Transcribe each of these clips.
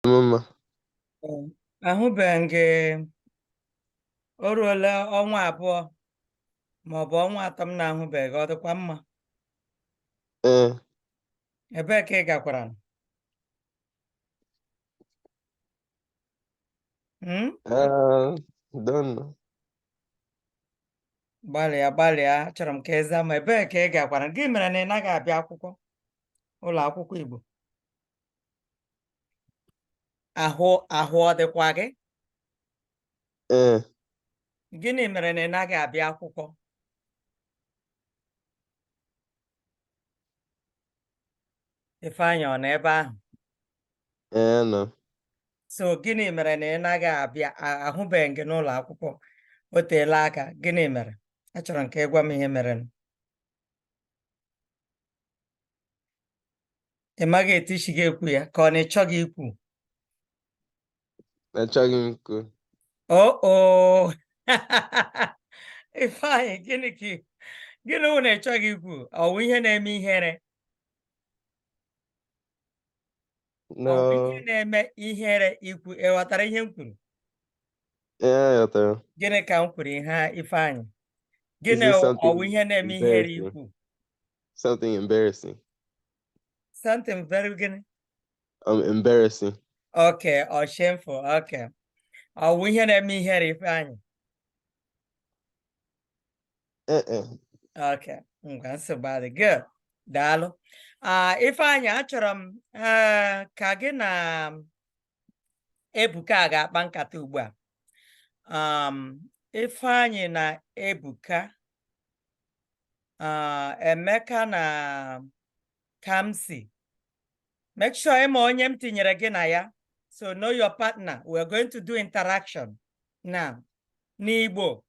Mama. Ahụbeghị gị o ruola ọnwa abụọ ma ọ bụ ọnwa atọ m na-ahụbeghị, ọ dịkwa mma? Ebee ka ị gakwara? Don't know. Gbalịa, achọrọ m ka ị zaa ma ebee ka ị gakwara? Gị mere na ị naghị abịa akwụkwọ, ụlọ akwụkwọ Igbo? Ahụ ọ dịkwa gị? Gịnị mere na ị naghị abịa akwụkwọ? Ifeanyị ọ nọ ebe ahụ? No. So gịnị mere na ị naghị abịa? Ahụbeghị gị n'ụlọ akwụkwọ, o teela aka. Gịnị mere? Achọrọ m ka ị gwa m ihe mere. Ị maghị etu isi gị ekwu ya ka ọ na ịchọghị ikwu? Achọghị m ikwu. Oh. Ifeanyị, gịnị wụ na ịchọghị ikwu? Ọ wụ ihe na-eme ihere? No. Ọ wụ ihe na-eme ihere ikwu? Ị ghọtara ihe m kwuru? Ghọtara. Gịnị ka m kwuru ihe Ifeanyị? Gịnị ọ wụ ihe na-eme ihere ikwu? Something embarrassing. Something very gịnị? Embarrassing. Okay, or shameful. Okay. Ọ wụ ihe na-eme ihere Ifeanyị? Okay, ngwa nsogbu adị. Good. Daalụ. Ifeanyị, achọrọ m ka gị na Ebuka ga-akpa nkata ugbu a. Ifeanyị na Ebuka, Emeka na Kamsi. Make sure ịma onye m tinyere gị na ya. So know your partner. We're going to do interaction now. N'Igbo.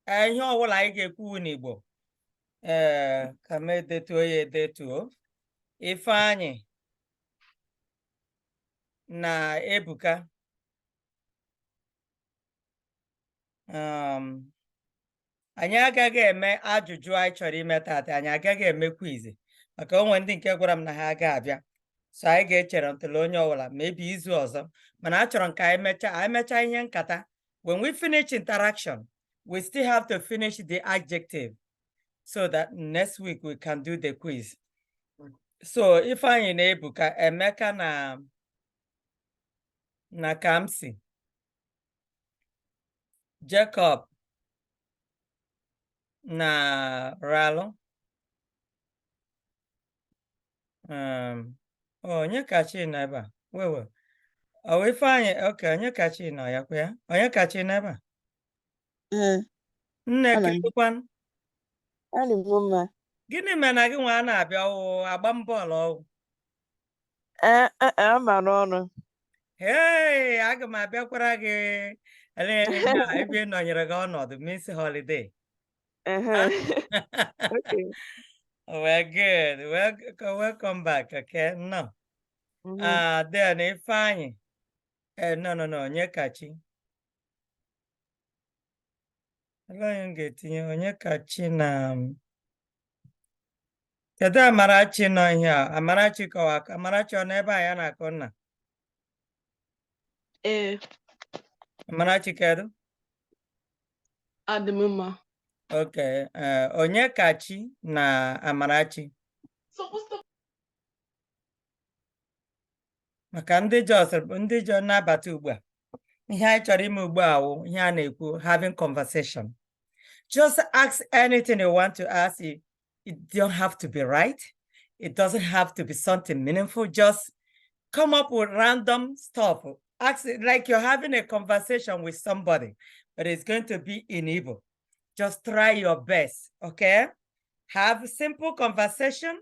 Ihe ọbụla anyị ga-ekwu n'Igbo. Ka m edetuo ya edetuo. Ifeanyị na Ebuka. Anyị agaghị eme ajụjụ anyị chọrọ ime taata. Anyị agaghị eme quiz. Maka onwe ndị nke gwara m na ha agaghị abịa. So anyị ga-echere ntụle onye ọbụla maybe izu ọzọ. Mana achọrọ m ka anyị mechaa ihe nkata. When we finish interaction, we still have to finish the adjective so that next week we can do the quiz. So Ifeanyị na Ebuka, Emeka na Kamsi, Jacob na Ralụ, onye kachi nọ ebe a? Wewe. Ifeanyị, okay, onye kachi nọ ya kwa ya? Onye kachi nọ ebe a? Nne kedụkwanụ? Gịnị mere na gị nwa na-abịa agba bọọlụ ọwụ? Ọrụ. Hey, aga m abịakwara gị ebe nọnyere gị ọnọdụ Miss Holiday. Okay. Well, good. Welcome back. Okay, no. Then Ifeanyị. No, onye kachi. Agaghị m ga-etinye onye kachi na kedu Amarachi nọ ihe a? Amarachi kọwa aka. Amarachi ọ n'ebe a ya na-akụ nna? Amarachi kedu? Adị m mma. Okay. Onye kachi na Amarachi. Maka ndị Jos na-abata ugbu a. Ihe anyị chọrọ ime ugbu a wụ ihe a na-ekwu, having conversation. Just ask anything you want to ask. It don't have to be right. It doesn't have to be something meaningful. Just come up with random stuff. Ask it like you're having a conversation with somebody, but it's going to be in Igbo. Just try your best, okay? Have a simple conversation.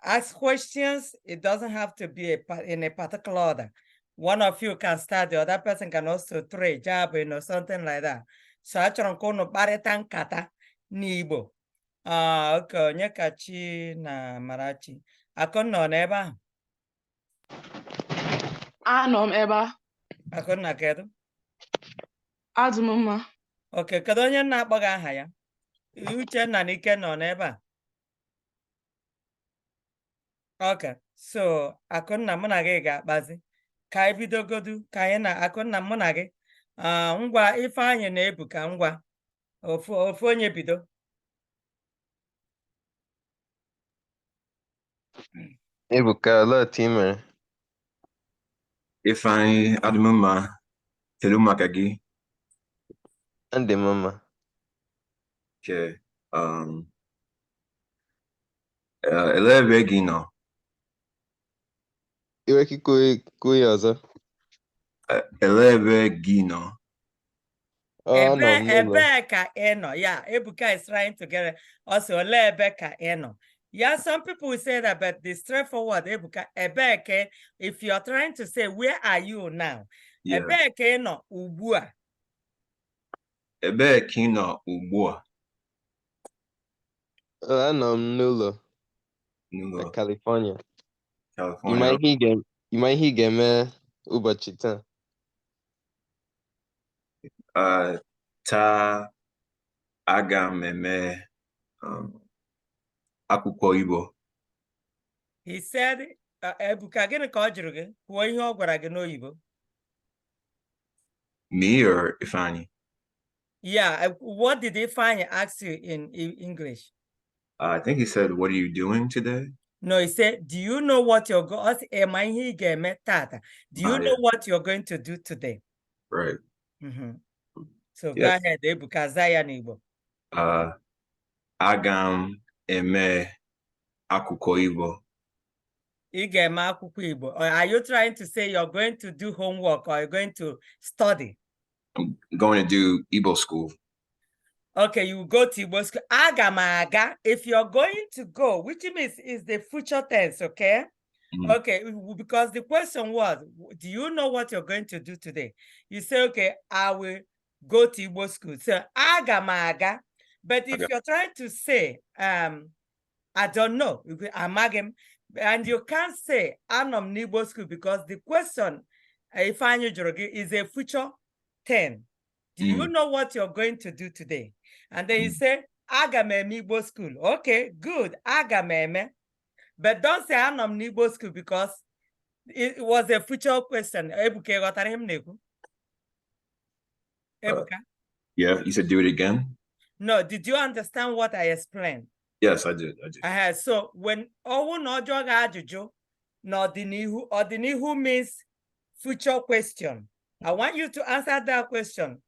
Ask questions. It doesn't have to be in a particular order. One of you can start, the other person can also trade job, something like that. So achọrọ nke unu kparịta nkata n'Igbo. Okay, onye kachi na Amarachi. Akụnna ọ n'ebe ahụ? Anọ m ebe a. Akụnna kedu? Adị m mma. Okay, kedu onye na-akpọ gị aha ya? Uchenna na Ikenna ọ n'ebe a? Okay, so Akụnna, mụ na gị ga-akpazi ka anyị bidogodu ka anyị na Akụnna mụ na gị ngwa Ifeanyị na Ebuka ngwa ofu onye bido. Ebuka, olee otu ị mere? Ifeanyị, adị m mma. Kedu maka gị? Adị m mma. Okay. Elee ebe gị nọ? Iwe ike kwuo ya ọzọ? Elee ebe gị nọ? Anọ m n'ụlọ. Ebee ka ị nọ? Yeah, Ebuka is trying to get it. Also, olee ebe ka ị nọ? Yeah, some people will say that, but the straightforward, Ebuka, ebeke, if you're trying to say, where are you now? Yeah. Ebeke no ubua. Ebeke no ubua. Anọ m n'ụlọ. N'ụlọ. Na California. California. You might he game ụbọchị taa. Taa aga m eme akwụkwọ Igbo. He said, Ebuka, gịnị ka ọ jụrụ gị? Kwuo ihe ọ gwara gị n'oyibo. Me or Ifeanyi? Yeah, what did Ifeanyi ask you in English? I think he said, what are you doing today? No, he said, do you know what you're going to do? Do you know what you're going to do today? Right. So go ahead, Ebuka, Zaya n'Igbo. Aga m eme akwụkwọ Igbo. Are you trying to say you're going to do homework or you're going to study? I'm going to do Igbo school. Okay, you go to Igbo school. Aga m aga. If you're going to go, which means is the future tense, okay? Okay, because the question was, do you know what you're going to do today? You say, okay, I will go to Igbo school. So aga m aga. But if you're trying to say, I don't know, amagem, and you can't say Anom Igbo school because the question, Ifeanyi Jorogi, is a future tense. Do you know what you're going to do today? And then you say, Agameme Igbo school. Okay, good. Agameme. But don't say Anom Igbo school because it was a future question. Ebuka, Yeah, you said do it again? No, did you understand what I explained? Yes, I did. So when Odinihu means future question. I want you to answer that question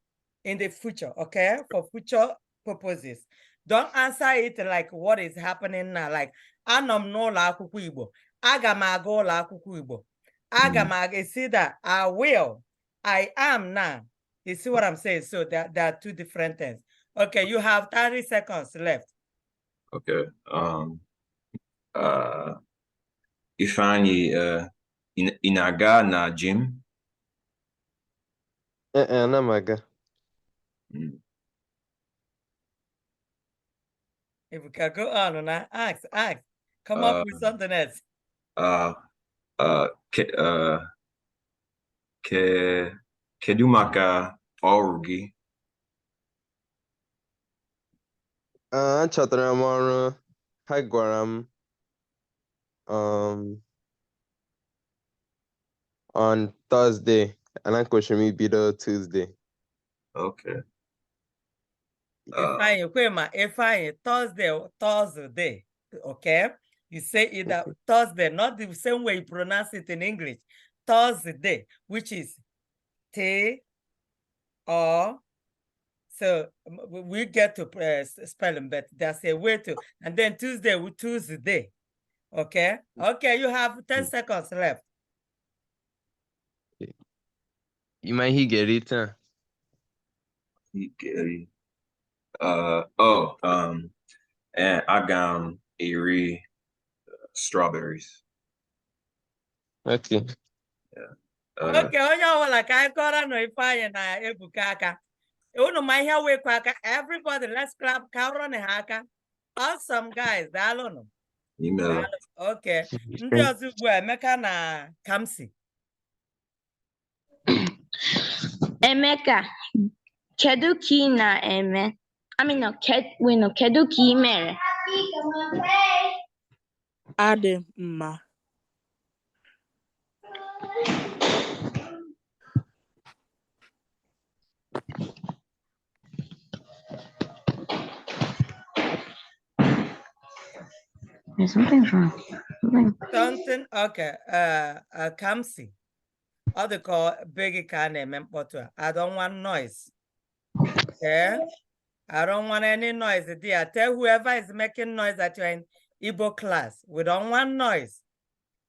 in the future, okay? For future purposes. Don't answer it like what is happening now. Like, Anom no la akwụkwọ Igbo. Aga m aga ụlọ akwụkwọ Igbo. Aga m aga, see that I will. I am now. You see what I'm saying? So there are two different things. Okay, you have 30 seconds left. Okay. Ifeanyi, inaga na gym? Anamaga. If we can go on now, ask. Come up with something else. Kedu maka ọrụ gị? Achọtara m ọrụ. Ha gwara m on Thursday, and I'm going to be Tuesday. Okay. If I Thursday, okay? You say either Thursday, not the same way you pronounce it in English. Thursday, which is T or so we get to spelling, but there's a way to, and then Tuesday with Tuesday. Okay. Okay, you have 10 seconds left. You might he get it, huh? He get it. And I got a strawberries. Okay. Yeah. Okay, onye ọbụla ka anyị kọrọ na Ifeanyi na Ebuka aka. Unu ma ihe wekwa aka. Everybody, let's clap. Ka ọrụ na ha aka. Awesome, guys. Daalụnụ. Okay. Ndị ọzọ ugbu a, Emeka na Kamsi. Emeka, kedu ka ị na-eme? Kedu ka ị mere? Adị mma. Something's wrong. Something, okay, Kamsi. All the call big can I don't want noise. Okay? I don't want any noise there. Tell whoever is making noise that you're in Igbo class. We don't want noise.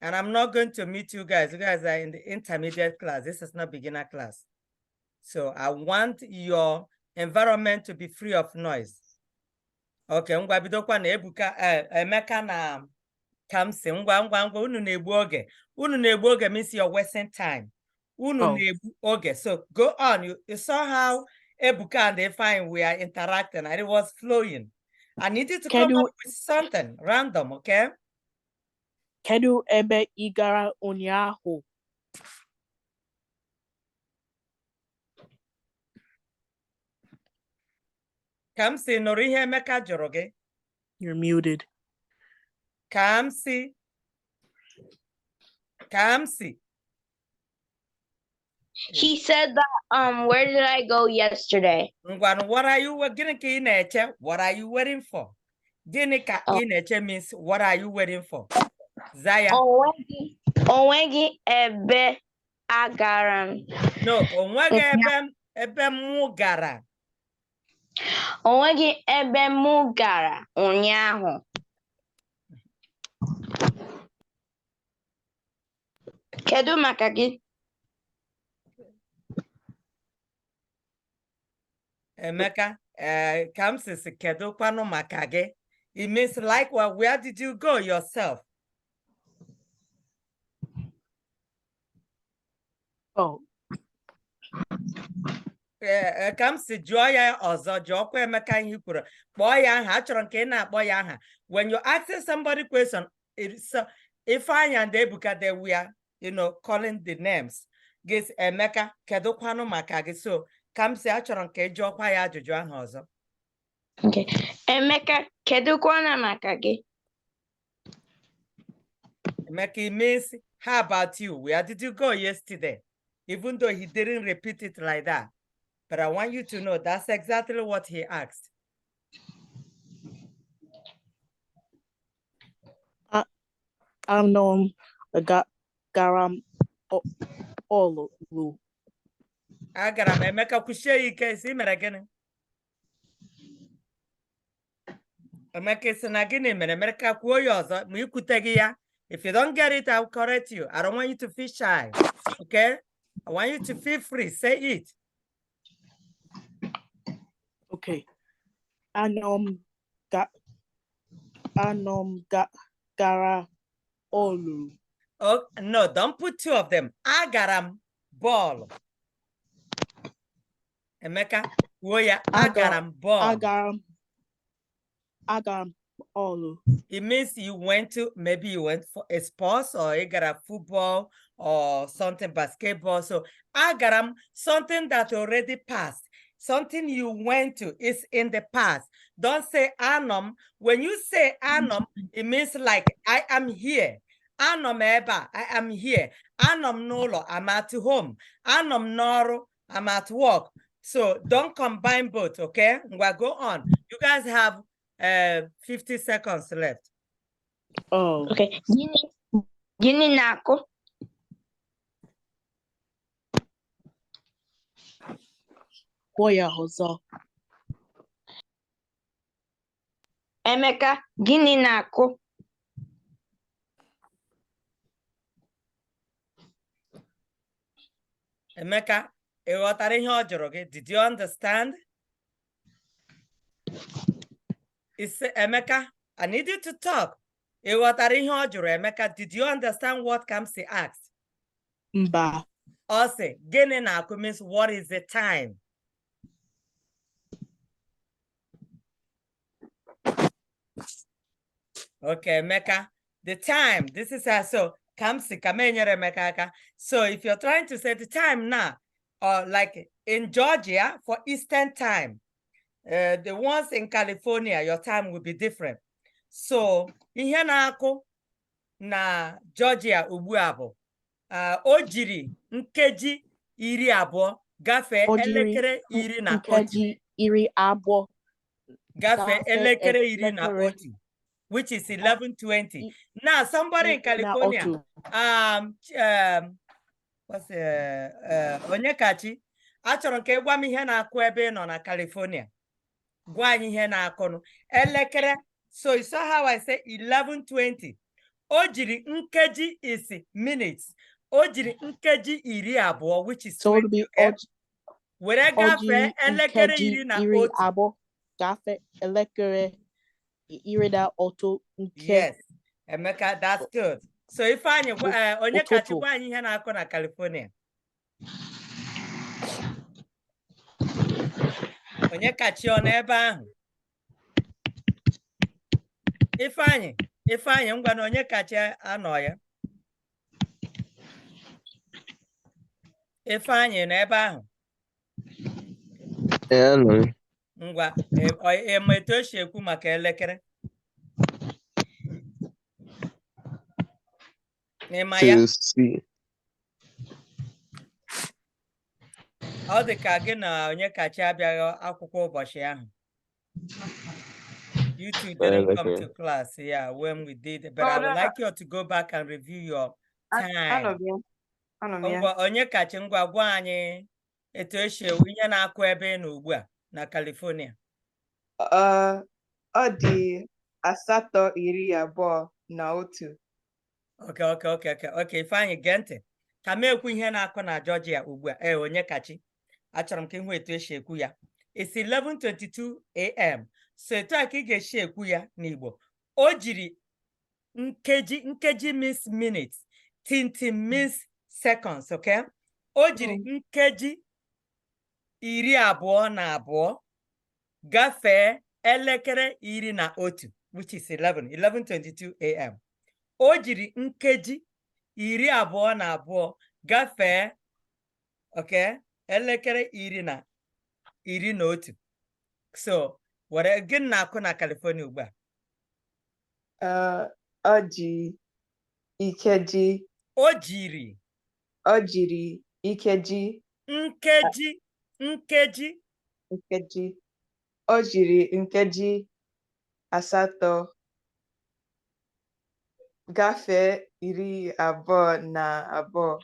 And I'm not going to meet you guys. You guys are in the intermediate class. This is not beginner class. So I want your environment to be free of noise. Okay, ngwa bidokwa na Ebuka, Emeka na Kamsi, ngwa, unu na-egbu oge. Unu na-egbu oge means you're wasting time. Unu na-egbu oge. So go on. You saw how Ebuka and Efine we are interacting and it was flowing. I needed to come up with something random, okay? Kedu ebe ị gara ụnyaahụ? Kamsi, nụrụ ihe Emeka jụrụ gị? You're muted. Kamsi. He said that where did I go yesterday? Ngwan, what are you gịnị ka ị na-eche? What are you waiting for? Gịnị ka ị na-eche means what are you waiting for? Zaya. Onwegi ebe agara m. No, onwegi ebe mụ gara. Onwegi ebe mụ gara ụnyaahụ. Kedu maka gị? Emeka, Kamsi si kedu kwanu maka gị? It means like, well, where did you go yourself? Oh. Kamsi jụọ ya ọzọ, jụọkwa Emeka ihe kwuru. Kpọọ ya aha, achọrọ nke ị na-akpọ ya aha. When you asking somebody question, if I and Ebuka, they were, calling the names. Gis Emeka, kedu kwanu maka gị? So, Kamsi achọrọ nke jụọkwa ya ajụjụ ahụ ọzọ. Okay. Emeka, kedu kwanu maka gị? Emeka, it means, how about you? Where did you go yesterday? Even though he didn't repeat it like that. But I want you to know that's exactly what he asked. Garam Olu. Agaram Emeka kwuchie ike si mere gịnị? Emeka si na gịnị mere? Emeka kwuo ya ọzọ ma ikwuteghị ya. If you don't get it, I'll correct you. I don't want you to feel shy. Okay? I want you to feel free. Say it. Okay. Gara Olu. Oh, no, don't put two of them. Agaram ball. Emeka, agaram ball. Agaram Olu. It means maybe you went for a sports or you got a football or something, basketball. So agaram, something that already passed. Something you went to is in the past. Don't say anom. When you say anom, it means like I am here. Anom eba, I am here. Anom nolo, I'm at home. Anom noro, I'm at work. So don't combine both, okay? We'll go on. You guys have 50 seconds left. Oh. Okay. Gini nako. Goya Hozo. Emeka, gini nako. Emeka, did you understand? Emeka, I need you to talk. Emeka, did you understand what Kamsi asked? Mba. Also, gini nako means what is the time? Okay, Emeka, the time, this is so Kamsi kamenyere Emeka. So if you're trying to say the time now, or like in Georgia for Eastern time, the ones in California, your time will be different. So ihe na-akụ na Georgia ugbu a o jiri nkeji 20 gafee elekere 11. Nkeji 20 gafee elekere 11. which is 11:20. Now, somebody in California, what's Onyekachi, achọrọ nke gwa m ihe na-akụ ebe nọ na California. Gwa anyị ihe na-akụnụ. Elekere. So you saw how I say 11:20. O jiri nkeji is minutes. O jiri nkeji 20, which is 20. Were gafee elekere 11. Gafee elekere 11. Yes, Emeka, that's good. So if anyị Onyekachi gwa anyị ihe na-akụ na California. Onyekachi ọ n'ebe ahụ? Ifeanyị ngwa na Onyekachi anọ ya. Ifeanyị n'ebe ahụ? Anọ. Ngwa, ma etu o si ekwu maka elekere. N'ịma ya? Ọ dị ka gị na Onyekachi abịaghị akwụkwọ ụbọchị ahụ. You two didn't come to class, yeah, when we did. But I would like you to go back and review your time. Onyekachi ngwa gwa anyị etu esi ihe na-akụ ebe na ugbu a na California. Ọ dị 8:21. Okay, Ifeanyị gee ntị. Ka m ekwu ihe na-akụ na Georgia ugbu a. Onyekachi, achọrọ m ka ịhụ etu esi ekwu ya. It's 11:22 a.m. So etu a ka ị ga-esi ekwu ya n'Igbo. O jiri nkeji means minutes, tintim means seconds, okay? O jiri nkeji 22 gafee elekere 11, which is 11:22 a.m. O jiri nkeji 22 gafee, okay, elekere 11. So, were gịnị na-akụ na California ugbu a? O jiri ikeji. O jiri ikeji. Nkeji. O jiri nkeji 8 gafee 22.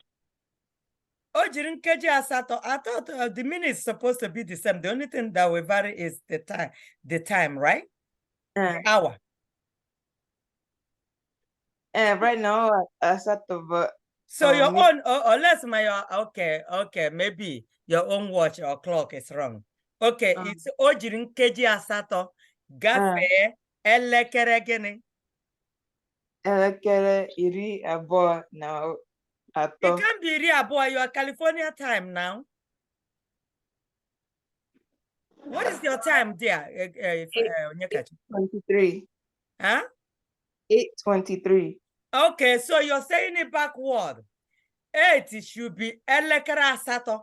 O jiri nkeji 8. I thought the minutes is supposed to be the same. The only thing that will vary is the time, right? The hour. Right now, 8, but so your own, unless okay, maybe your own watch or clock is wrong. Okay, it's o jiri nkeji 8 gafee elekere gịnị? Elekere 22. It can be your California time now. What is your time there? 8:23. Huh? 8:23. Okay, so you're saying it backward. 8 should be elekere 8.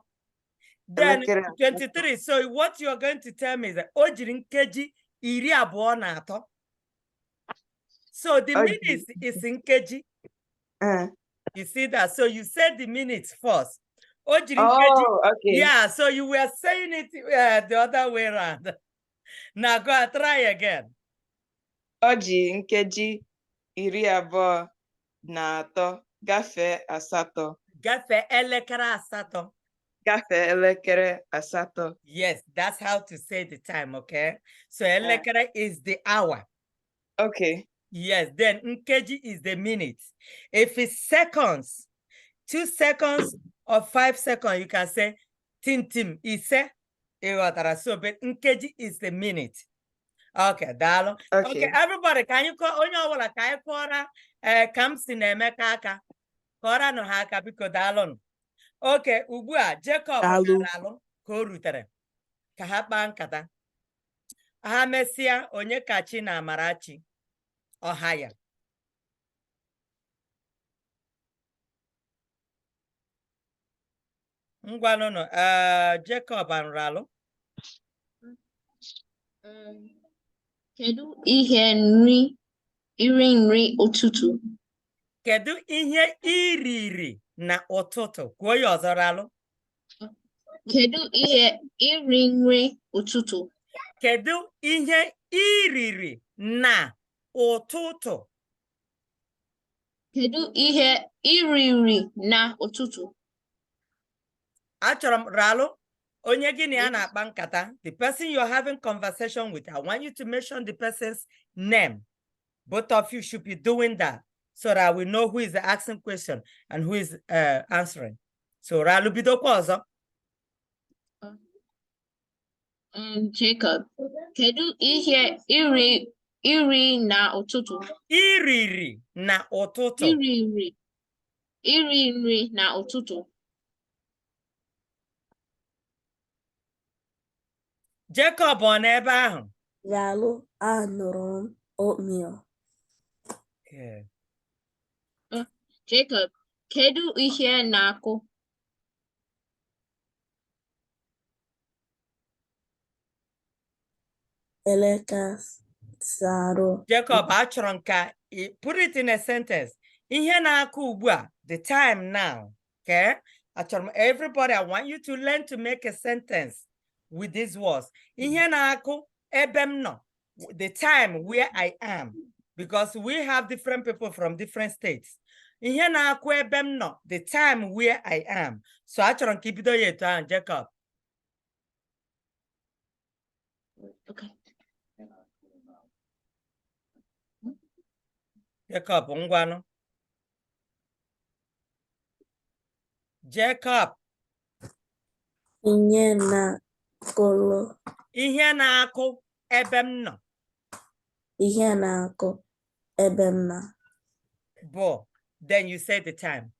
Then 23. So what you're going to tell me is that o jiri nkeji 23. So the minutes is nkeji. You see that? So you said the minutes first. Okay. Yeah, so you were saying it the other way around. Now go and try again. O ji nkeji 23 gafee 8. Gafee elekere 8. Gafee elekere 8. Yes, that's how to say the time, okay? So elekere is the hour. Okay. Yes, then nkeji is the minutes. If it's seconds, 2 seconds or 5 seconds, you can say tintim ise. So, but nkeji is the minute. Okay, dalo. Okay, everybody, can you call onye ọbụla ka anyị kọọra Kamsi na Emeka aka? Kọọra nụ ha aka biko daalụ. Okay, ugbu a Jacob gara alụ ka o rutere ka ha kpaa nkata. Ha mesịa Onyekachi na Amarachi Ohaya. Ngwanụnụ, Jacob Anralo. Kedu ihe iri nri ụtụtụ? Kedu ihe iriri na ụtụtụ? Kwuo ya ọzọ Ralụ. Kedu ihe iri nri ụtụtụ? Kedu ihe iriri na ụtụtụ. Kedu ihe iri nri na ụtụtụ? Achọrọ m Ralu, onye gị na ya na-akpa nkata, the person you're having conversation with, I want you to mention the person's name. Both of you should be doing that so that we know who is asking question and who is answering. So Ralu bidokwa ọzọ. Jacob, kedu ihe iri na ụtụtụ? Iriri na ụtụtụ. Iri nri na ụtụtụ. Jacob ọ n'ebe ahụ? Ralu, anụrụ m oatmeal. Yeah. Jacob, kedu ihe na-akụ? Elekere asatọ. Jacob, achọrọ m ka put it in a sentence. Ihe na-akụ ugbu a, the time now. Okay? Achọrọ m everybody, I want you to learn to make a sentence with these words. Ihe na-akụ ebe m nọ, the time where I am, because we have different people from different states. Ihe na-akụ ebe m nọ, the time where I am. So achọrọ m ka ibido ya etu ahụ, Jacob. Okay. Jacob, ngwanụ. Jacob. Ihe na-akụ. Ihe na-akụ ebe m nọ. Ihe na-akụ ebe m nọ. Bo. Then you say the time.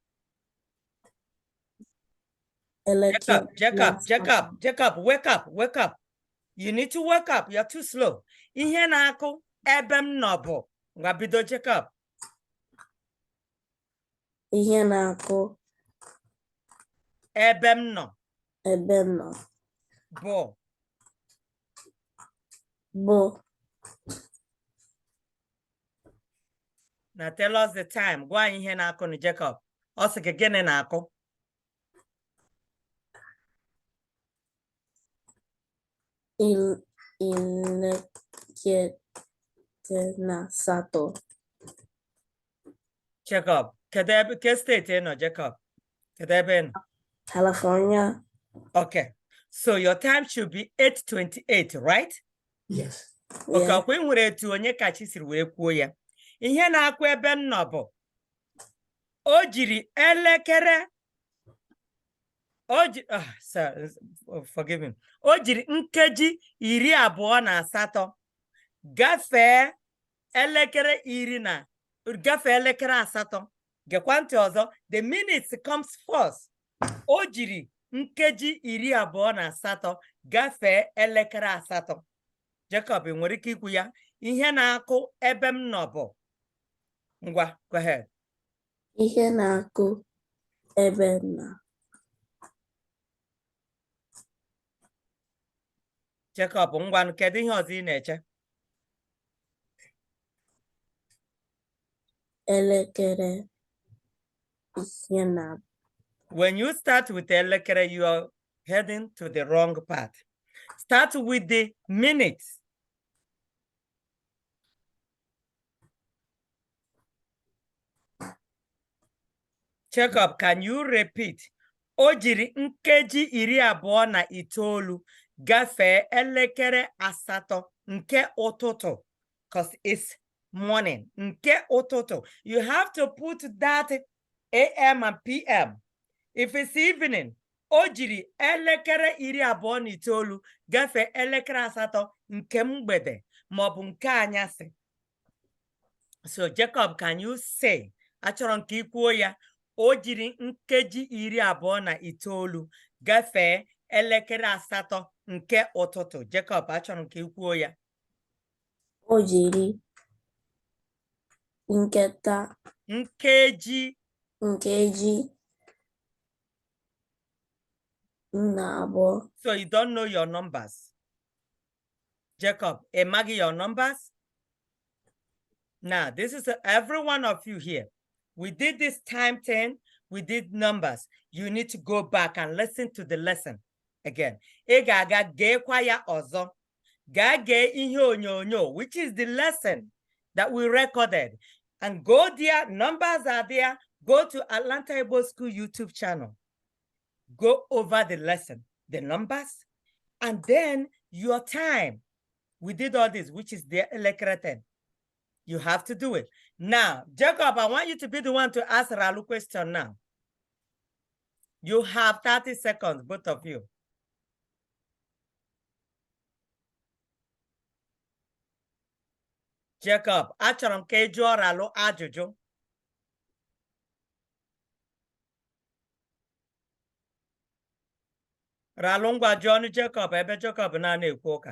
Jacob, wake up. You need to wake up. You're too slow. Ihe na-akụ ebe m nọ bụ. Ngwa bido, Jacob. Ihe na-akụ ebe m nọ. Ebe m nọ. Bụ. Now tell us the time. Gwa anyị ihe na-akụ na Jacob. Ọ sị gị gịnị na-akụ? Elekere na asatọ. Jacob, kedu ebe ke steeti ị nọ, Jacob? Kedu ebe ị nọ? California. Okay. So your time should be 8:28, right? Yes. Okay, Yeah. ọkwa ị nwere etu onye kachi siri wee kwuo ya. Ihe na-akụ ebe m nọ bụ o jiri elekere forgive me. O jiri nkeji 28 gafee elekere elekere asatọ. Gekwa ntị ọzọ. The minutes comes first. O jiri nkeji 28 gafee elekere asatọ. Jacob, nwere ike ikwu ya? Ihe na-akụ ebe m nọ bụ. Ngwa, go ahead. Ihe na-akụ ebe m nọ. Jacob, ngwa, kedu ihe ọzọ ị na-eche? Elekere ihe na. When you start with elekere, you are heading to the wrong path. Start with the minutes. Jacob, can you repeat? O jiri nkeji 29 gafee elekere asatọ nke ụtụtụ, because it's morning. Nke ụtụtụ. You have to put that AM and PM. If it's evening, o jiri elekere 29 gafee elekere asatọ nke mgbede maọbụ nke anyasị. So Jacob, can you say? Achọrọ m ka ị kwuo ya. O jiri nkeji 29 gafee elekere asatọ nke ụtụtụ. Jacob, achọrọ m ka ị kwuo ya. O jiri nkeji 12. So you don't know your numbers. Jacob, Maggie, your numbers? Now, this is every one of you here. We did this time 10. We did numbers. You need to go back and listen to the lesson again. Ị ga-aga geekwa ya ọzọ. Ga gee ihe onyonyo, which is the lesson that we recorded. And go there, numbers are there. Go to Atlanta Igbo School YouTube channel. Go over the lesson, the numbers, and then your time. We did all this, which is the elekere 10. You have to do it. Now, Jacob, I want you to be the one to ask Ralu question now. You have 30 seconds, both of you. Jacob, achọrọ m ka ị jụọ Ralu ajụjụ. Ralu ngwa jụọ Jacob ebe Jacob na-ekwu ụka.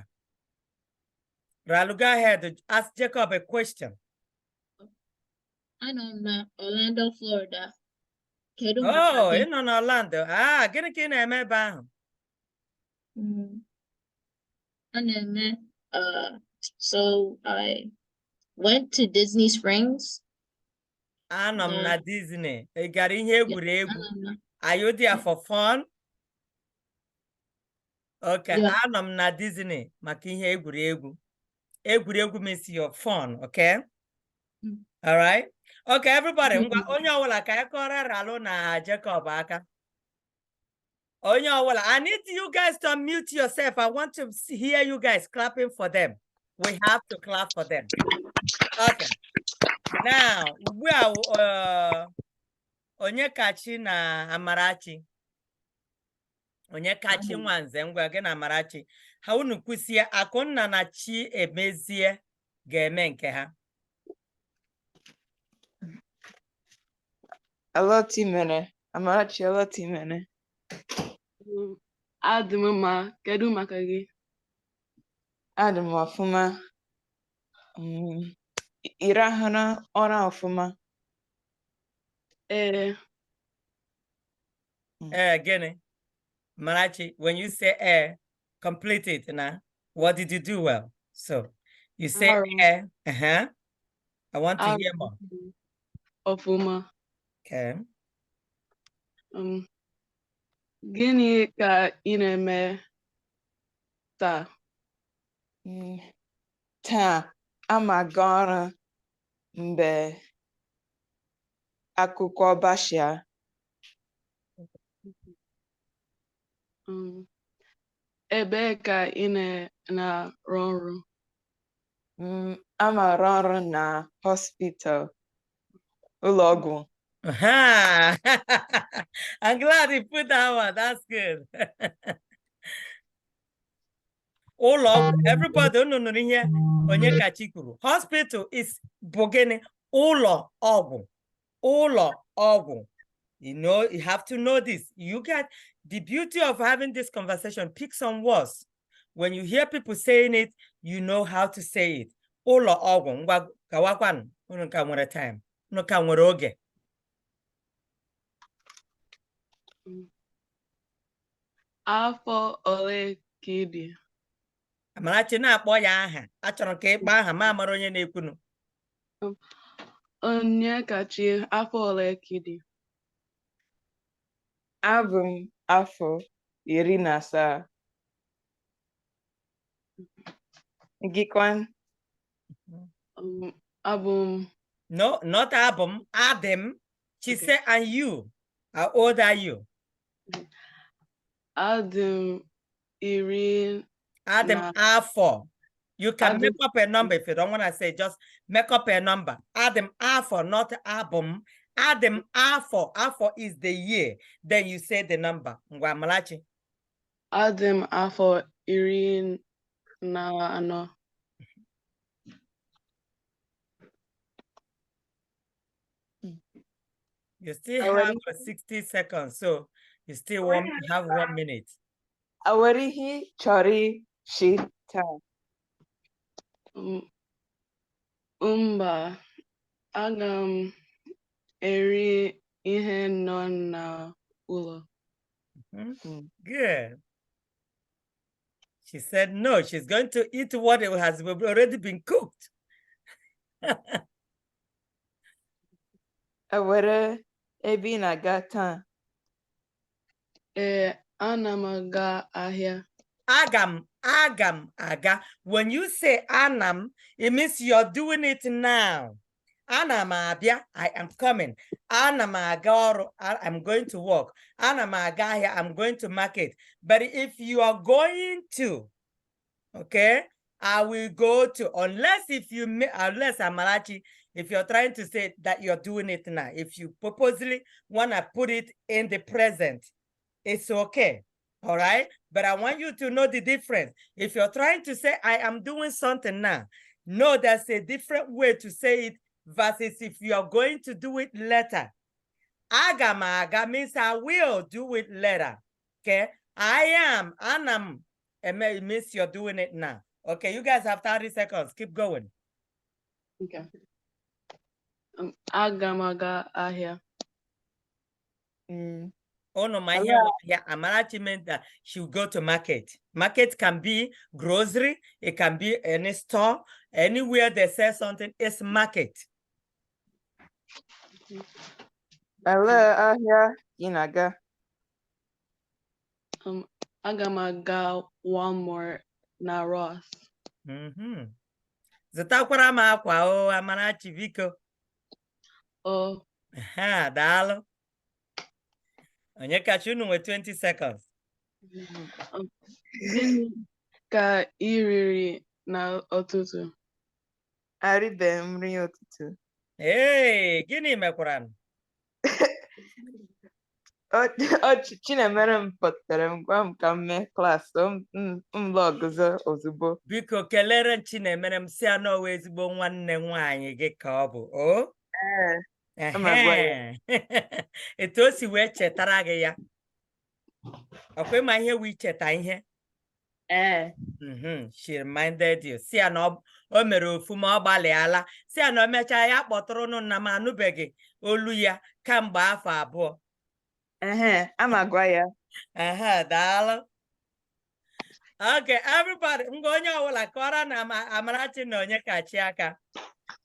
Ralu, go ahead, ask Jacob a question. I know na Orlando, Florida. Kedu Oh, maka gị? ị nọ n'Orlando. Ah, gịnị ka ị na-eme ebe ahụ? A na-eme, so I went to Disney Springs. Anọ m na Disney. Ị gara ihe egwuregwu? Anọ m na- Are you there for fun? Okay, Yeah. anọ m na Disney maka ihe egwuregwu. Egwuregwu means your fun, okay? All right? Okay, everybody, ngwa onye ọbụla ka anyị kọrọ Ralu na Jacob aka. Onye ọbụla, I need you guys to unmute yourself. I want to hear you guys clapping for them. We have to clap for them. Okay. Now, we are Onyekachi na Amarachi. Onyekachi Nwanze, ngwa gị na Amarachi. Ha unu kwụsie Akụnna na Chi emezie ga-eme nke ha. Alọtị mere. Amarachi alọtị mere. Adị m mma. Kedu maka gị? Adị m ọfụma. Ị rahụla ụra ọfụma? Gịnị? Amarachi, when you say complete it now. What did you do well? So you say I want to hear more. Ọfụma. Okay. Gịnị ka ị na-eme taa? Taa, ama aga ọrụ mgbe akụkọ Bashia. Ebee ka ị na-arụ ọrụ? Ama arụ ọrụ na hospital, ụlọ ọgwụ. I'm glad you put that one. That's good. Ụlọ ọgwụ. Everybody nụrụ ihe Onyekachi kwuru. Hospital is bogene ụlọ ọgwụ. Ụlọ ọgwụ. You know, you have to know this. You get the beauty of having this conversation. Pick some words. When you hear people saying it, you know how to say it. Ụlọ ọgwụ. Ngwa gawakwan. Unu ka nwere time. Unu ka nwere oge. Afọ ole ka ị dị? Amarachi na-akpọ ya aha. Achọrọ ka ịkpọ aha ma amara onye na-ekwunu. Onyekachi, afọ ole ka ị dị? Abụ m afọ 17. Gịkwan? Abụ m. No, not Abum. Adam. She said, and you. How old are you? Adị m 10. Adam Afo. You can make up a number if you don't want to say, just make up a number. Adam Afo, not Abum. Adam Afo. Afo is the year. Then you say the number. Ngwa Malachi. Adị m afọ 14. You still have 60 seconds, so you still have 1 minute. Awarihi chori shita. Mba, aga m eri ihe nọ n'ụlọ. Good. She said no, she's going to eat what has already been cooked. Awere ebi na-aga taa. Ana m aga ahịa. Agam Agam aga. When you say anam, it means you're doing it now. Anam abia, I am coming. Anam aga, I'm going to work. Anam aga here, I'm going to market. But if you are going to, okay, I will go to, unless Amarachi, if you're trying to say that you're doing it now, if you purposely want to put it in the present, it's okay. All right. But I want you to know the difference. If you're trying to say, I am doing something now, no, there's a different way to say it versus if you're going to do it later. Aga means I will do it later. Okay. I am, anam, it means you're doing it now. Okay, you guys have 30 seconds. Keep going. Okay. Agamaga ahia. Oh no, my yeah, Amarachi meant that she will go to market. Market can be grocery, it can be any store, anywhere they sell something, it's market. Ahia inaga. Agamaga Walmart na Ross. Zụtakwara m akwa o Amarachi biko. Oh. Ha, daalụ. Onye kacha unu nwe 20 seconds. Gịnị ka ị riri na ụtụtụ? Aribe m nri ụtụtụ. Hey, gịnị mekwara m? Chinemere m kpọtere m gwa m ka m mee klaasị m lọgụzọ ozugbo. Biko kelere Chinemere m si anọwa ezigbo nwanne nwaanyị gị ka ọ bụ. O? Etu o si wee chetara gị ya. Ọkwa ịma ihe wee cheta ihe? She reminded you. Si ya na o mere ofuma ọ gbalịala. Si ya na o mechaa ya kpọtụrụ nụ na m anụbeghị olu ya kamgbe afọ 2. Ama gwa ya. Daalụ. Okay, everybody, ngwa onye ọbụla kọrọ na Amarachi na onye kachi aka.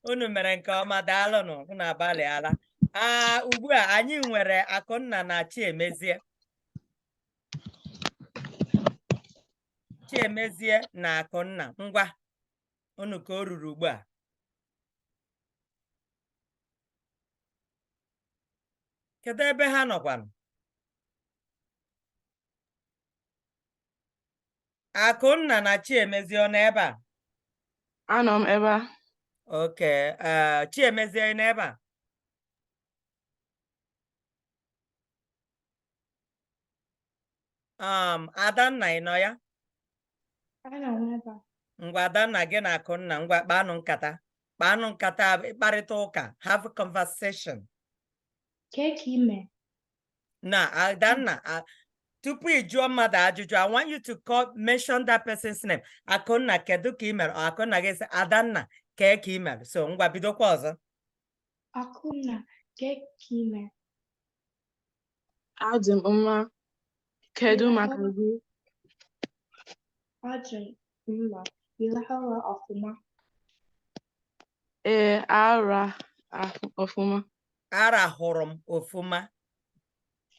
Unu mere nke ọma, daalụ nụ, unu agbalịala. Ugbu a anyị nwere Akụnna na Chiemezie. Chiemezie na Akụnna, ngwa unu ka o ruru ugbu a. Kedu ebe ha nọkwanụ? Akụnna na Chiemezie ọ nọ ebe a? Anọ m ebe a. Okay, Chiemezie nọ ebe a? Adanna ị nọ ya? Ngwa Adanna gị na Akụnna, ngwa kpaanụ nkata. Kpaanụ nkata, kparịta ụka, have a conversation. Na Adanna, tupu ị jụọ mmadụ ajụjụ, I want you to mention that person's name. Akụnna, kedu ka ị mere? Akụnna gị sị, Adanna, kee ka ị mere? So ngwa bidokwa ọzọ. Akụnna, kee ka ị mere? Adị m mma. Kedu maka gị? Adị m mma. Ị rahụla ọfụma? Ọfụma. Arahụrụ m ọfụma.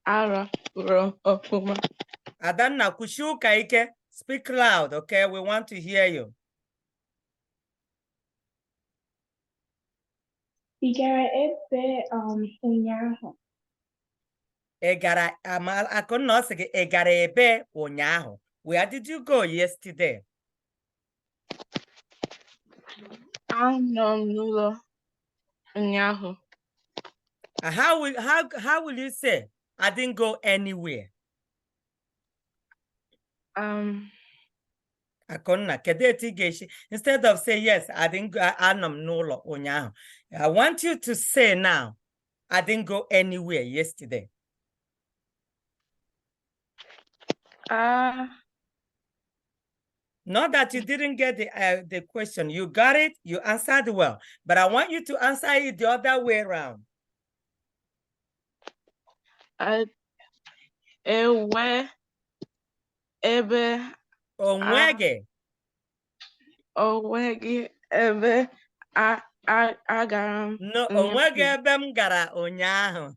Arahụrụ m ọfụma. Adanna, kwushi ụka ike. Speak loud, okay? We want to hear you. Ị gara ebe ụnyaahụ? Ị gara, Akụnna ọ sị gị, ị gara ebe ụnyaahụ? Where did you go yesterday? Anọ m n'ụlọ ụnyaahụ. How will you say, I didn't go anywhere? Akụnna, kedu etu ị ga-esi? Instead of say yes, I didn't go, anọ m n'ụlọ ụnyaahụ. I want you to say now, I didn't go anywhere yesterday. Not that you didn't get the question. You got it, you answered well. But I want you to answer it the other way around. Ebe Onwege. Onwege ebe agara m. No, onwege ebe m gara ụnyaahụ.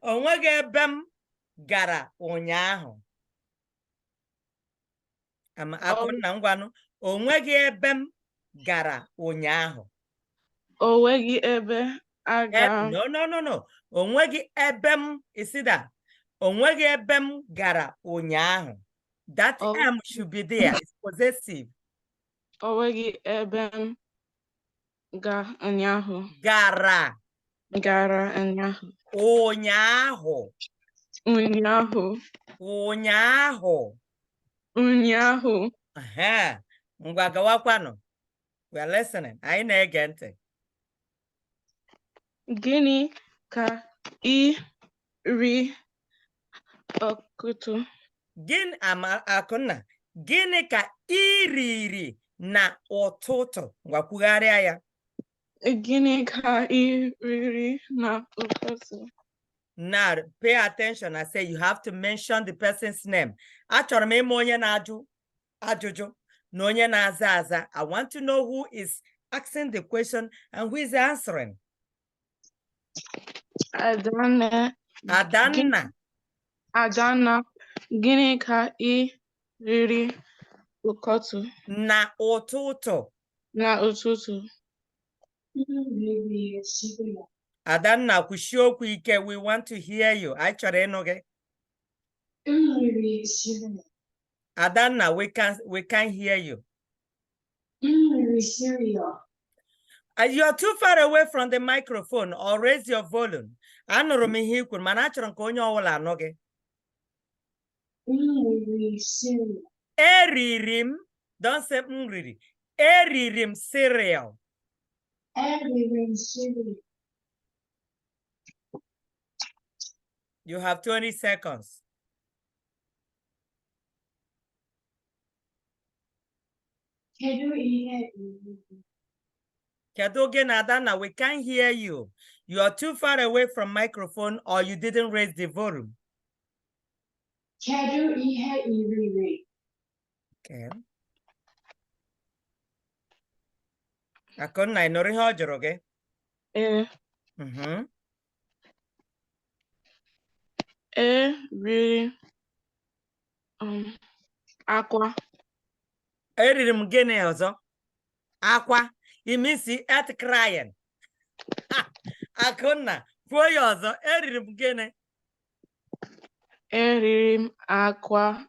Onwege ebe m gara ụnyaahụ. Akụnna ngwanụ, o nweghị ebe m gara ụnyaahụ. O nweghị ebe aga. No. O nweghị ebe m, isida. O nweghị ebe m gara ụnyaahụ. That M should be there. It's possessive. O nweghị ebe m ga ụnyaahụ. Gara ụnyaahụ. ụnyaahụ. Ngwa gawakwanụ. We are listening. Anyị na-ege ntị. Gịnị ka ị ri ụtụtụ? Akụnna, gịnị ka ị riri na ụtụtụ? Ngwa kwugharịa ya. Gịnị ka ị riri na ụtụtụ? Now, pay attention. I say you have to mention the person's name. Achọrọ m ịma onye na-ajụ ajụjụ na onye na-aza aza. I want to know who is asking the question and who is answering. Adanna. Adanna. Gịnị ka ị riri ụtụtụ? Na ụtụtụ. Adanna, kwushie okwu ike. We want to hear you. I chọrọ ịnụ gị. Adanna, we can't hear you. You are too far away from the microphone, or raise your volume. Anụrụ m ihe i kwuru, mana achọrọ m ka onye ọbụla anụ gị. Eriri m, don't say m riri. Eriri m cereal. You have 20 seconds. Kedu again, Adana? We can't hear you. You are too far away from microphone, or you didn't raise the volume. Okay. Akonna, ịnụrụ ihe ọ jụrụ gị? Eriri akwa. Eriri m gịnị ọzọ? Akwa. It means he ate crying. Akonna, kwuo ya ọzọ. Eriri m gịnị? Eriri m akwa.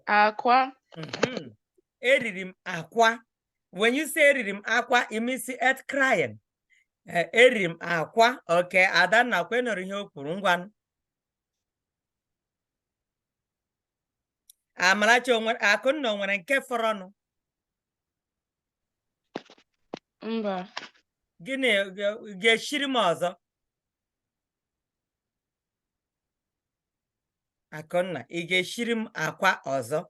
Akwa. Eriri m akwa. When you say eriri m akwa, it means he ate crying. Eriri m akwa. Okay, Adanna, kwe nụrụ ihe o kwuru. Ngwanụ. Amarachi, Akonna nwere nke fọrọ ọnụ. Mba. Gịnị ga-eshiri m ọzọ? Akonna, ị ga-eshiri m akwa ọzọ?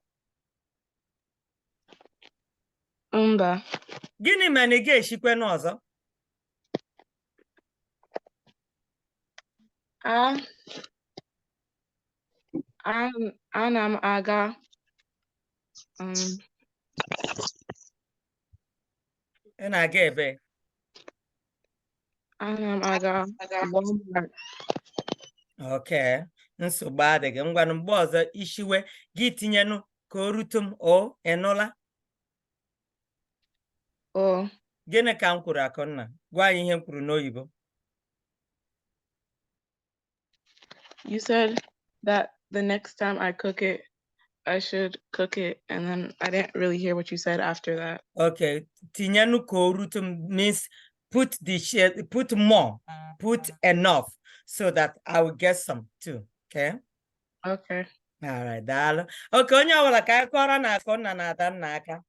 Mba. Gịnị mere na ị ga-eshikwe n'ọzọ? Ana m aga ị na-aga ebe? Ana m aga Walmart. Okay, nsogbu adịghị. Ngwanụ mgbe ọzọ ishiwe gị tinyenụ ka o rute m. O ịnụla? Gịnị ka m kwuru, Akonna? Gwa anyị ihe m kwuru n'oyibo. You said that the next time I cook it, I should cook it, and then I didn't really hear what you said after that. Okay, tinyenu korutum means put more, put enough, so that I will get some too. Okay. Okay. All right, darling. Okay, onye ọbụla ka akọrọ na Akonna na Adanna aka.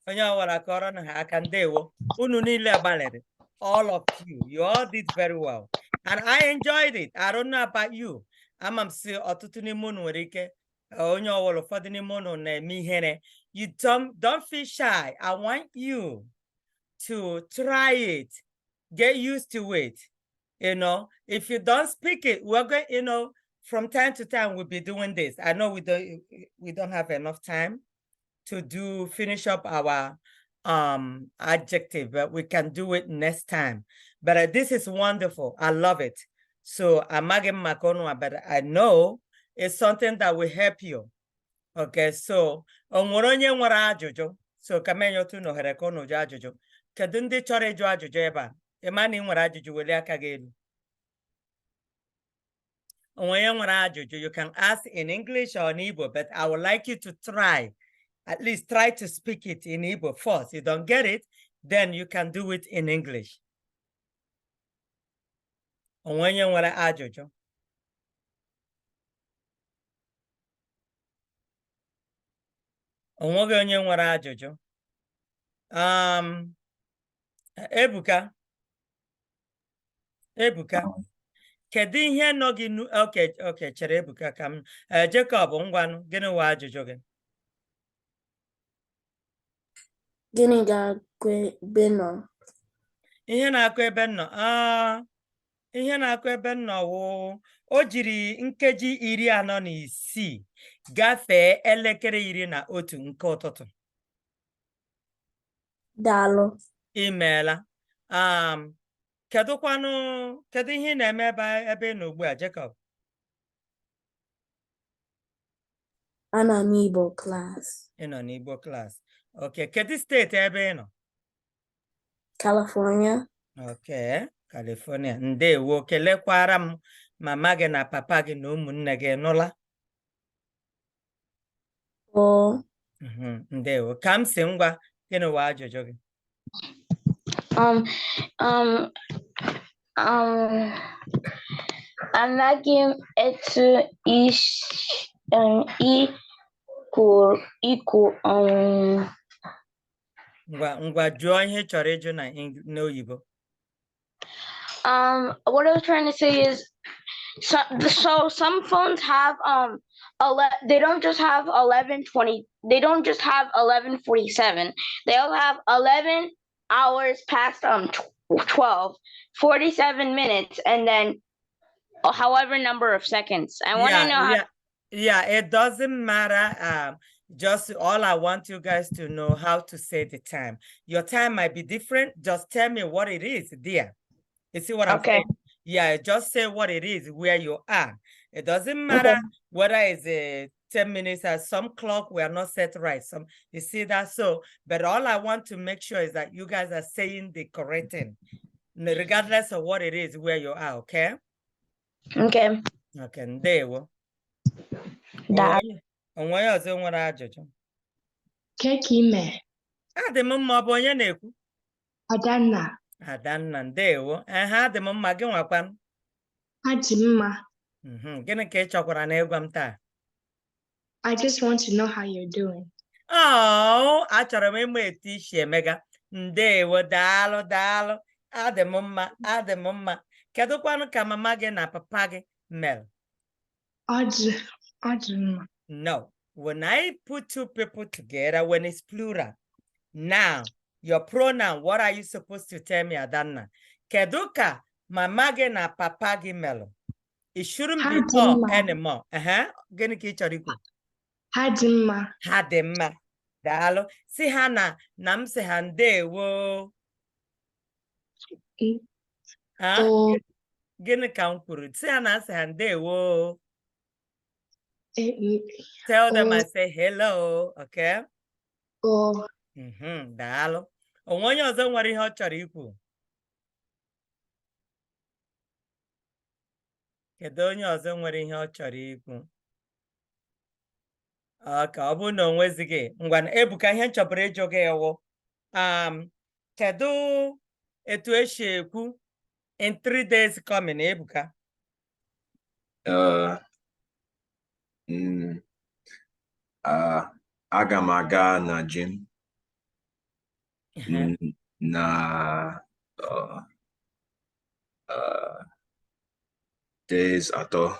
Onye ọbụla akọrọ na ha aka. Ndewo. Unu niile gbalịrị. All of you. You all did very well. And I enjoyed it. I don't know about you. I'm still ọtụtụ n'ime unu nwere ike onye ọbụla ụfọdụ n'ime unu na-eme ihere. You don't feel shy. I want you to try it. Get used to it. You know, if you don't speak it, we're going, you know, from time to time we'll be doing this. I know we don't have enough time to finish up our adjective, but we can do it next time. But this is wonderful. I love it. So I'm Makonoa, but I know it's something that will help you Okay, so onwere onye nwere ajụjụ. So ka menye otu n'ohere ka unu jụọ ajụjụ. Kedu ndị chọrọ ịjụ ajụjụ ebe a? Ịma na ị nwere ajụjụ, welie aka gị elu. Onwere nwere ajụjụ, you can ask in English or in Igbo, but I would like you to try, at least try to speak it in Igbo first. You don't get it, then you can do it in English. Onwere nwere ajụjụ. Onwere onye nwere ajụjụ. Ebuka. Kedu ihe nọ gị okay, chere Ebuka ka m Jacob ngwanụ, gịnị wa ajụjụ gị? Gịnị ga-akụ ebe nọ? Ihe na-akụ ebe nọ. Ihe na-akụ ebe nọ wụ o jiri nkeji 46 gafee elekere 11 nke ụtụtụ. Daalụ. Imeela. Kedu ihe ị na-eme ebe ị nọ ugbu a, Jacob? Ana m Igbo class. Ị nọ n'Igbo class. Okay, kedu steeti ebe ị nọ? California. Okay, California. Ndewo, kelekwara m mama gị na papa gị na ụmụnne gị, nụla? Ndewo. Ka m si ngwa, gịnị wa ajụjụ gị? Anaghị m etu ikwu Ngwa jụọ ihe chọrọ ịjụ n'oyibo. What I was trying to say is, so some phones have they don't just have 11:20. They don't just have 11:47. They all have 11 hours past 12, 47 minutes, and then however number of seconds. I want to know how. Yeah, it doesn't matter. Just all I want you guys to know how to say the time. Your time might be different. Just tell me what it is, dear. You see what I'm saying? Yeah, just say what it is where you are. It doesn't matter whether it's 10 minutes or some clock we are not set right. You see that? So, but all I want to make sure is that you guys are saying the correct thing, regardless of what it is where you are, okay? Okay. Okay, ndewo. Onwe ọzọ nwere ajụjụ. Keke ime. Adị m mma, ọ bụ onye na-ekwu? Adanna. Adanna, ndewo. Adị m mma, gị nwakwanụ? Adị mma. Gịnị ka ị chọkwara na ịgwa m taa? I just want to know how you're doing. Oh, achọrọ m ịma etu isi emega. Ndewo, daalụ. Adị m mma. Kedụkwanụ ka mama gị na papa gị mere? Adị mma. No, when I put two people together, when it's plural, now, your pronoun, what are you supposed to tell me, Adanna? Kedu ka mama gị na papa gị mere? It shouldn't be more anymore. Gịnị ka ị chọrọ ikwu? Ha dị mma. Ha dị mma. Daalụ. Si ha na m si ha ndewo. Gịnị ka m kwuru? Si ha na si ha ndewo. Tell them I say hello, okay? Daalụ. Onwe onye ọzọ nwere ihe ọ chọrọ ikwu? Kedu onye ọzọ nwere ihe ọ chọrọ ikwu? Ka ọ bụrụ na o nwezighị, ngwa Ebuka, ihe nchọpụrụ ịjụ gị ewu. Kedu etu esi ekwu in 3 days coming, Ebuka? Aga m aga na gym na days atọ.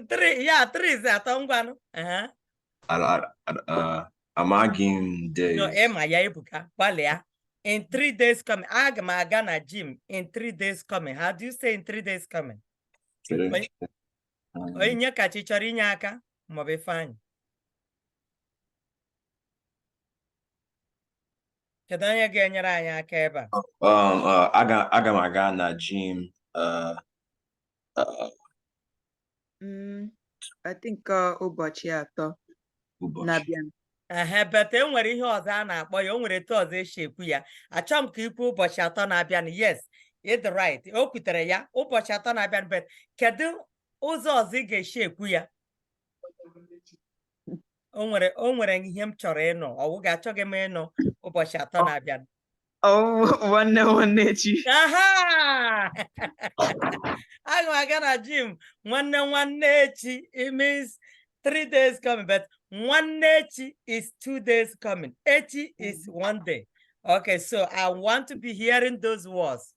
3 is atọ ngwanụ. Amaghị m days. No, Emma ya Ebuka, gbalịa. In 3 days coming, aga m aga na gym in 3 days coming. How do you say in 3 days coming? Onye kacha chọrọ inye aka maọbụ Ifeanyị? Kedu onye ga-enyere anyị aka ebe a? Aga m aga na gym I think ụbọchị atọ ụbọchị. na-abịa. But e nwere ihe ọzọ a na-akpọ ya, o nwere etu ọzọ esi ekwu ya. Achọrọ m ka ikwu ụbọchị atọ na-abịa. Yes, it's right. O kwutere ya ụbọchị atọ na-abịa, but kedu ụzọ ọzọ ị ga-esi ekwu ya? O nwere ihe m chọrọ ịnụ. Ọ ga-achọghị m ịnụ ụbọchị atọ na-abịa. Nwanne echi. Aga m aga na gym nwanne echi. It means 3 days coming, but nwanne echi is 2 days coming. Echi is 1 day. Okay, so I want to be hearing those words.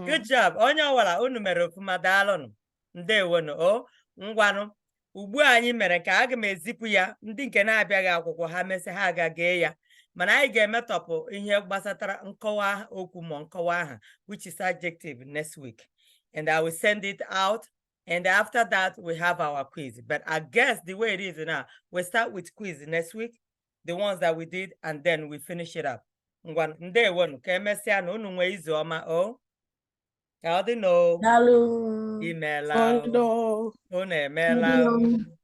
Good job. Onye ọwara unu mere ofuma, daalụnụ. Ndewonu. O ngwanụ. Ugbu anyị mere ka aga m ezipụ ya ndị nke na-abịaghị akwụkwọ ha mesị ha aga gee ya. Mana anyị ga-emetọpụ ihe gbasatara nkọwa okwu ma nkọwa aha, which is adjective, next week. And I will send it out. And after that, we have our quiz. But I guess the way it is now, we start with quiz next week, the ones that we did, and then we finish it up. Ndewonu, ka emesịa na unu nwee izu ọma. O ka ọ dị no. Daalụ. Imeela. Unu emeela.